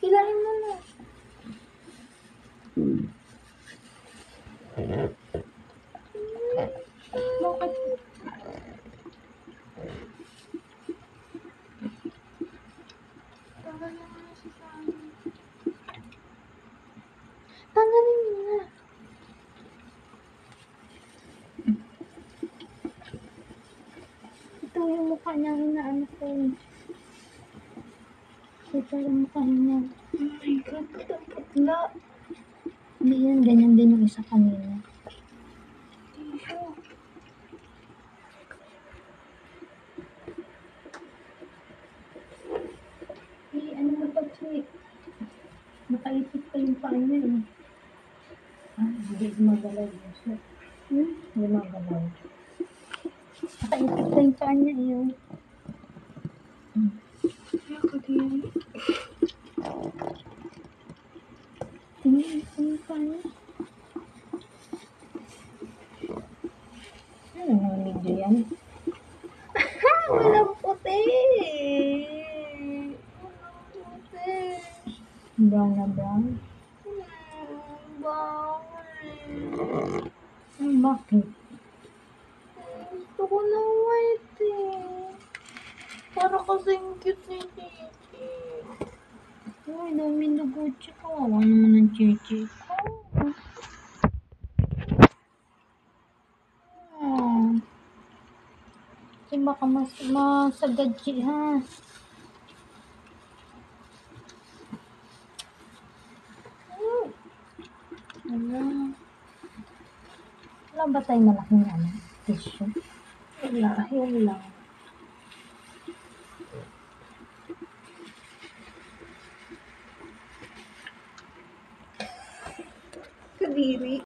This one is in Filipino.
Hilahin mo na. Bakit? Tanggalin mo na si Sunny. Tanggalin mo na. Ito yung mukha niya inaano ko. Ito yung mukha niya. Oh my God, patla. Hindi yan, ganyan din yung isa kanina. Tissue. Ano na pag-check? Nakaipit pa yung paa niya eh. Hindi gumagalaw yun siya. Gumagalaw. Nakaipit pa yung paa niya yun. Kaya ka din. Tingnan yung paa niya. Ano naman medyo yan? Walang puti! Brown na brown? Bakit? Gusto ko na white eh. Para kasing cute ni Chichi. Ay, dami dugo Chichi. Kawawa naman ng Chichi ko. Kasi baka masagad Chichi ha. Wala ba tayo malaking tissue? Wala, yun lang. Kadiri.